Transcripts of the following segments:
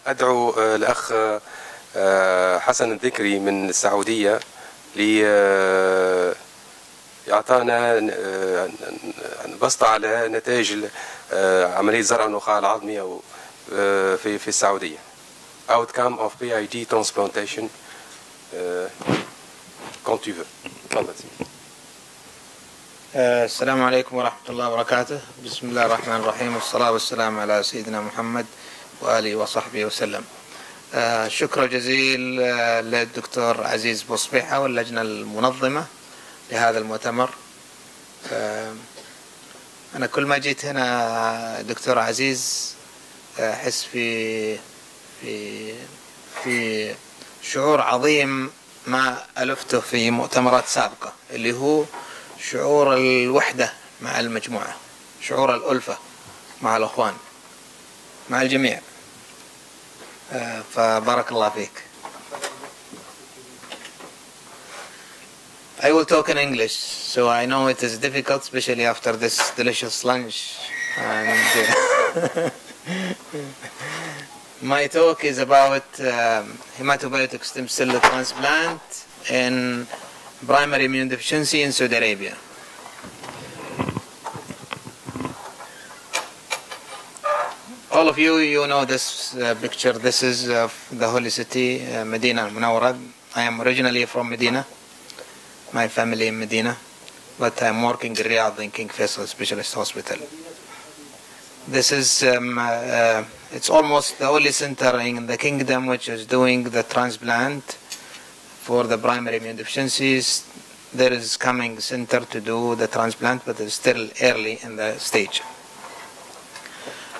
أدعو الأخ حسن الذكري من السعودية ليعطانا بسطة على نتائج عملية زرع النخاع العظمي أو في السعودية. Outcome of PID transplantation. Quand tu veux. تفضل. السلام عليكم ورحمة الله وبركاته. بسم الله الرحمن الرحيم، والصلاة والسلام على سيدنا محمد وآله وصحبه وسلم. شكر جزيل للدكتور عزيز بوصبيحة واللجنة المنظمة لهذا المؤتمر. أنا كل ما جيت هنا دكتور عزيز أحس في شعور عظيم ما ألفته في مؤتمرات سابقة، اللي هو شعور الوحدة مع المجموعة، شعور الألفة مع الأخوان، مع الجميع. فبارك الله فيك. I will talk in English, so I know it is difficult, especially after this delicious lunch. And my talk is about hematopoietic stem cell transplant in primary immune deficiency in Saudi Arabia. All of you know this picture. This is the holy city, Medina al-Munawwara. I am originally from Medina. My family in Medina, but I am working in Riyadh in King Faisal Specialist Hospital. This is it's almost the only center in the kingdom which is doing the transplant for the primary immune deficiencies. There is coming center to do the transplant, but it's still early in the stage.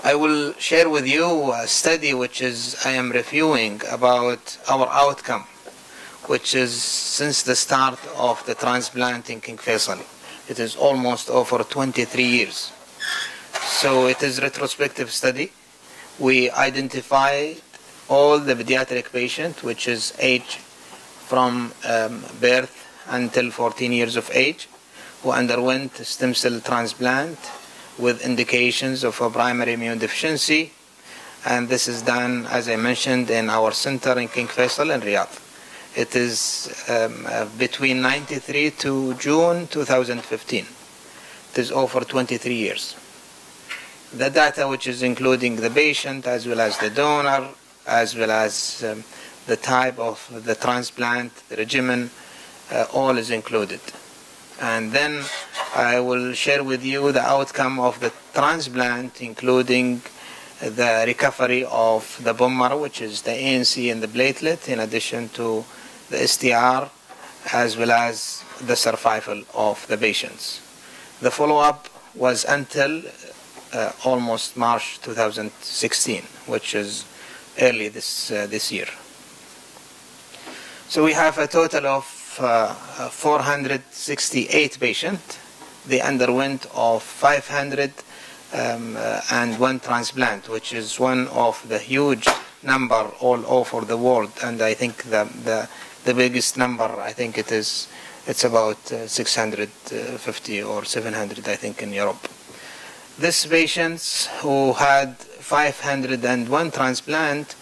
I will share with you a study which I am reviewing about our outcome, which is since the start of the transplant in King Faisal. It is almost over 23 years. So it is a retrospective study. We identified all the pediatric patients, which is age from birth until 14 years of age, who underwent stem cell transplant with indications of a primary immune deficiency. And this is done, as I mentioned, in our center in King Faisal in Riyadh. It is between 93 to June 2015. It is over 23 years. The data, which is including the patient as well as the donor, as well as the type of the transplant, the regimen, all is included. And then I will share with you the outcome of the transplant, including the recovery of the bone marrow, which is the ANC and the platelet, in addition to the STR, as well as the survival of the patients. The follow-up was until almost March 2016, which is early this year. So we have a total of 468 patients. They underwent of 501 transplant, which is one of the huge number all over the world, and I think the biggest number, I think it's about 650 or 700, I think, in Europe. These patients who had 501 transplant,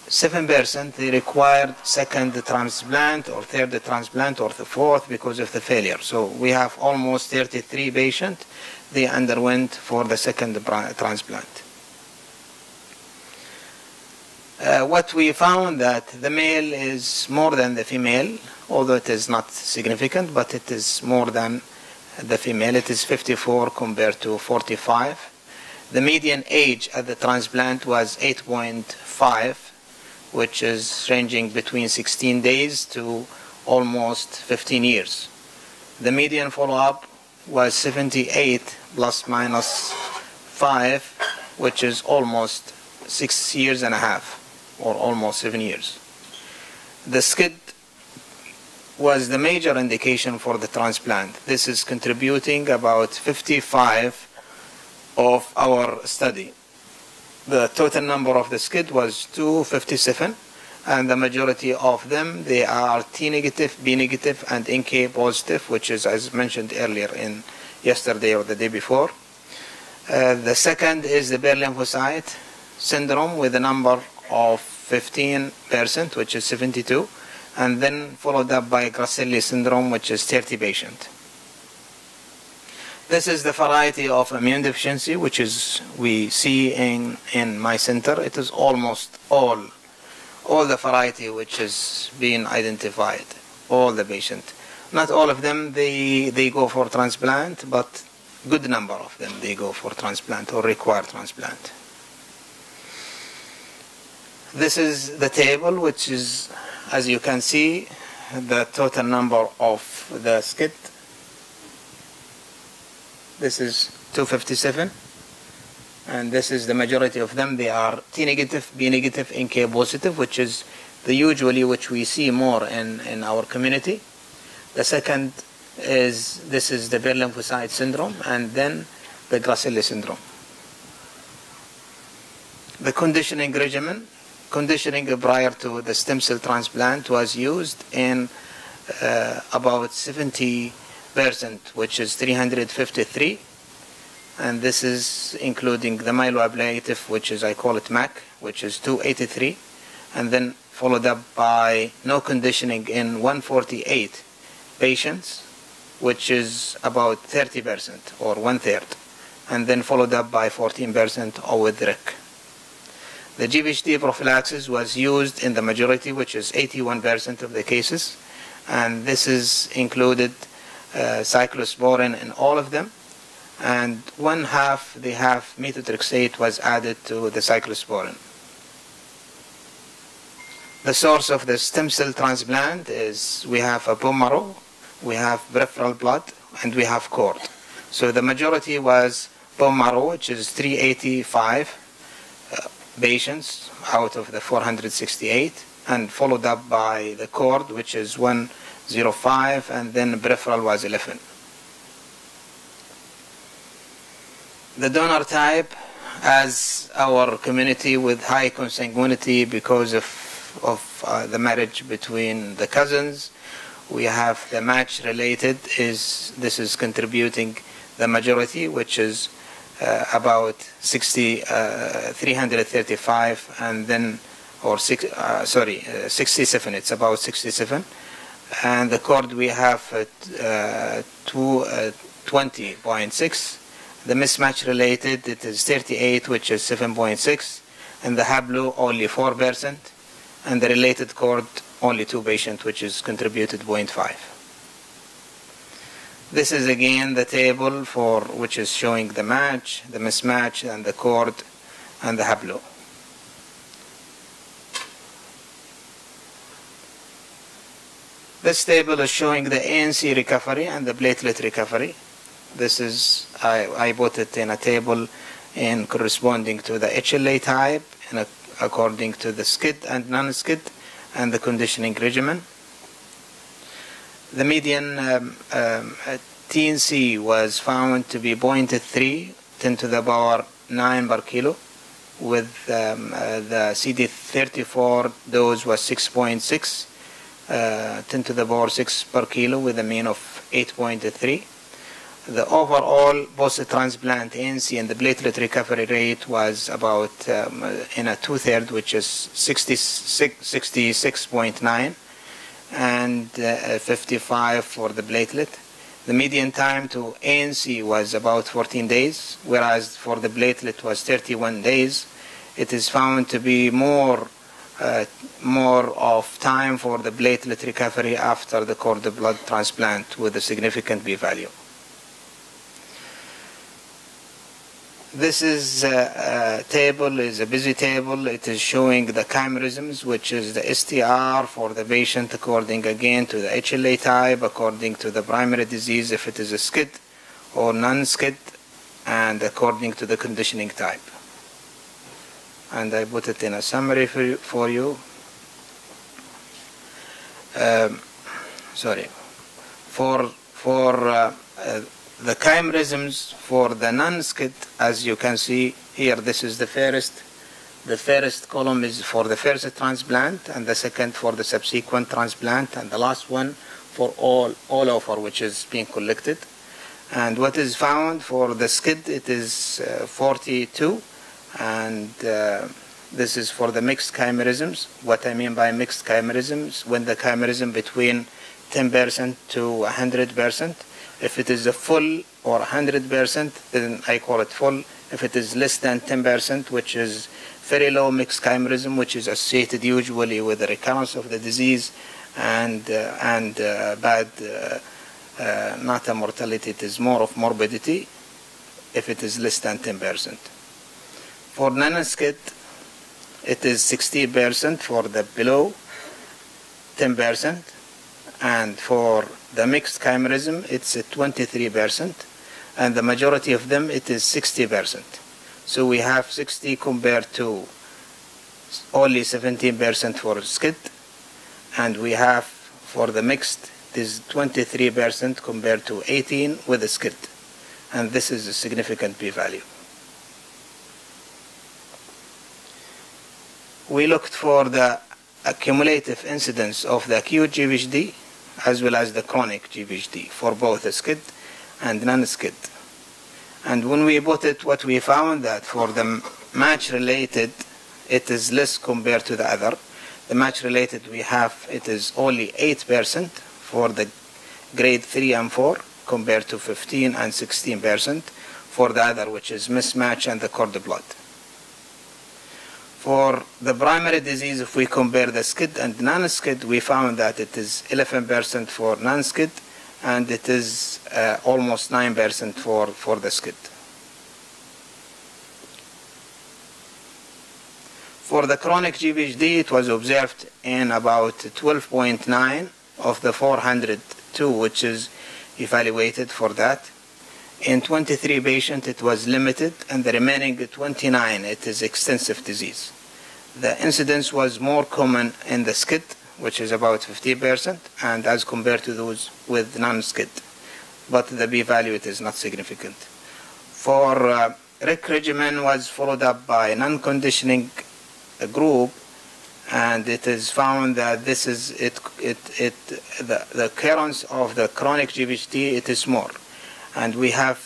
7% they required second transplant or third transplant or the fourth because of the failure. So we have almost 33 patients they underwent for the second transplant. What we found that the male is more than the female, although it is not significant, but it is more than the female. It is 54 compared to 45. The median age at the transplant was 8.5, which is ranging between 16 days to almost 15 years. The median follow-up was 78 plus minus 5, which is almost 6 years and a half, or almost 7 years. The SCID was the major indication for the transplant. This is contributing about 55 of our study. The total number of the SCID was 257, and the majority of them, they are T negative, B negative, and NK positive, which is, as mentioned earlier in yesterday or the day before. The second is the bare lymphocyte syndrome with a number of 15%, which is 72, and then followed up by Grasselli syndrome, which is 30 patients. This is the variety of immune deficiency which is we see in my center. It is almost all the variety which is being identified, all the patients. Not all of them they go for transplant, but good number of them they go for transplant or require transplant. This is the table, which is, as you can see, the total number of the SCID. This is 257, and this is the majority of them. They are T negative, B negative, NK positive, which is the usually which we see more in our community. The second is, this is the Behr lymphocyte syndrome, and then the Grasselli syndrome. The conditioning regimen, conditioning prior to the stem cell transplant was used in about 70%, which is 353, and this is including the myeloablative, which is, I call it MAC, which is 283, and then followed up by no conditioning in 148 patients, which is about 30% or 1/3, and then followed up by 14% with RIC. The GVHD prophylaxis was used in the majority, which is 81% of the cases, and this is included cyclosporin in all of them, and one half methotrexate was added to the cyclosporin. The source of the stem cell transplant is, we have a bone marrow, we have peripheral blood, and we have cord. So the majority was bone marrow, which is 385 patients out of the 468, and followed up by the cord, which is 105, and then peripheral was 11. The donor type, as our community with high consanguinity because of the marriage between the cousins, we have the match related, this is contributing the majority, which is about 335, and then, or 67, it's about 67. And the cord we have 20.6. The mismatch related, it is 38, which is 7.6, and the haplo only 4%, and the related cord only 2 patients, which is contributed 0.5. This is again the table for which is showing the match, the mismatch, and the cord, and the haplo. This table is showing the ANC recovery and the platelet recovery. This is, I put it in a table in corresponding to the HLA type and according to the SCID and non-SCID and the conditioning regimen. The median TNC was found to be 0.3, 10 to the power 9 per kilo, with the CD34 dose was 6.6, 10 to the power 6 per kilo, with a mean of 8.3. The overall post-transplant ANC and the platelet recovery rate was about in a 2/3, which is 66.9, and 55 for the platelet. The median time to ANC was about 14 days, whereas for the platelet was 31 days. It is found to be more of time for the platelet recovery after the cord blood transplant with a significant p-value. This is a table, is a busy table. It is showing the chimerisms, which is the STR for the patient according again to the HLA type, according to the primary disease, if it is a SCID or non-SCID, and according to the conditioning type. And I put it in a summary for you. The chimerisms for the non-SCID, as you can see here, this is the first column is for the first transplant, and the second for the subsequent transplant, and the last one for all over which is being collected. And what is found for the SCID, it is 42, and This is for the mixed chimerisms. What I mean by mixed chimerisms, when the chimerism between 10% to 100%. If it is a full or 100%, then I call it full. If it is less than 10%, which is very low mixed chimerism, which is associated usually with the recurrence of the disease and bad, not a mortality, it is more of morbidity if it is less than 10%. For non-skid, it is 60% for the below 10%, and for the mixed chimerism, it's 23%, and the majority of them, it is 60%. So we have 60 compared to only 17% for skid, and we have for the mixed, it is 23% compared to 18 with the skid, and this is a significant p-value. We looked for the accumulative incidence of the acute GVHD as well as the chronic GVHD for both the skid and non-skid. And when we put it, what we found that for the match-related, it is less compared to the other. The match-related we have, it is only 8% for the grade 3 and 4 compared to 15 and 16% for the other, which is mismatch and the cord blood. For the primary disease, if we compare the skid and non-skid, we found that it is 11% for non-skid, and it is almost 9% for the skid. For the chronic GVHD, it was observed in about 12.9 of the 402, which is evaluated for that. In 23 patients, it was limited, and the remaining 29, it is extensive disease. The incidence was more common in the skid, which is about 50%, and as compared to those with non-skid. But the p-value, it is not significant. For RIC regimen was followed up by non-conditioning group, and it is found that this is the occurrence of the chronic GVHD, it is more. And we have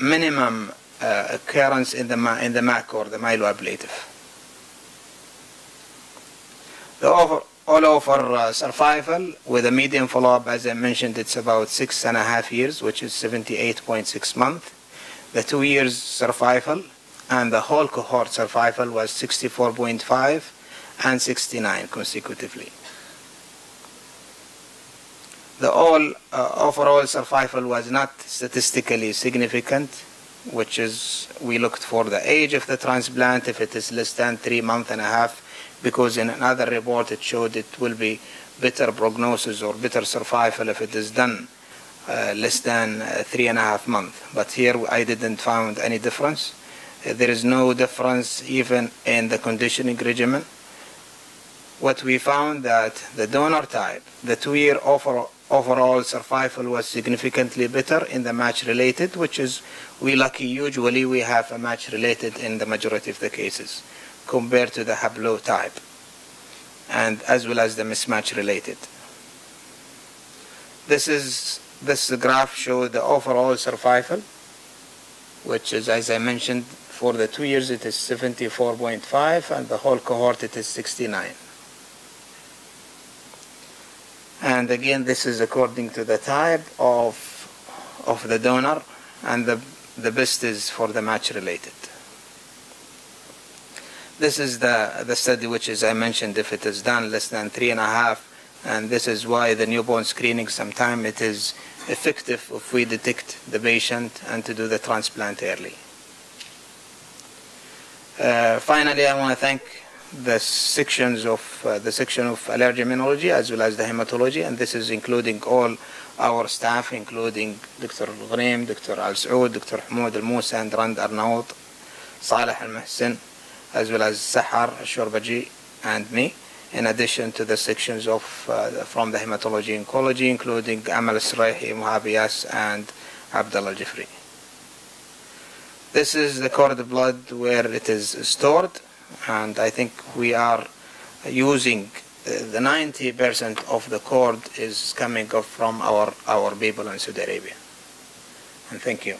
minimum occurrence in the MAC or the myeloablative. The all-over survival with a median follow-up, as I mentioned, it's about 6.5 years, which is 78.6 months. The 2 years survival and the whole cohort survival was 64.5 and 69 consecutively. The overall survival was not statistically significant, which is we looked for the age of the transplant, if it is less than 3.5 months, because in another report it showed it will be better prognosis or better survival if it is done less than 3.5 months. But here I didn't find any difference. There is no difference even in the conditioning regimen. What we found that the donor type, the 2-year overall survival was significantly better in the match-related, which is we lucky usually we have a match-related in the majority of the cases compared to the haplotype, and as well as the mismatch-related. This graph shows the overall survival, which is, as I mentioned, for the 2 years it is 74.5, and the whole cohort it is 69. And again, this is according to the type of the donor, and the best is for the match-related. This is the study which, as I mentioned, if it is done less than 3.5, and this is why the newborn screening sometimes it is effective if we detect the patient and to do the transplant early. Finally, I want to thank the section of allergy immunology as well as the hematology, and this is including all our staff, including Dr. Al-Ghanim, Dr. Al-Saud, Dr. Hamoud Al-Musa, and Rand Arnaout, Saleh Al-Muhsin, as well as Sahar Al-Shorbaji and me, in addition to the sections of from the hematology oncology, including Amal Sraihi, Muhabi Yas, and Abdullah Jifri. This is the cord blood where it is stored, and I think we are using the 90% of the cord is coming up from our people in Saudi Arabia. And thank you.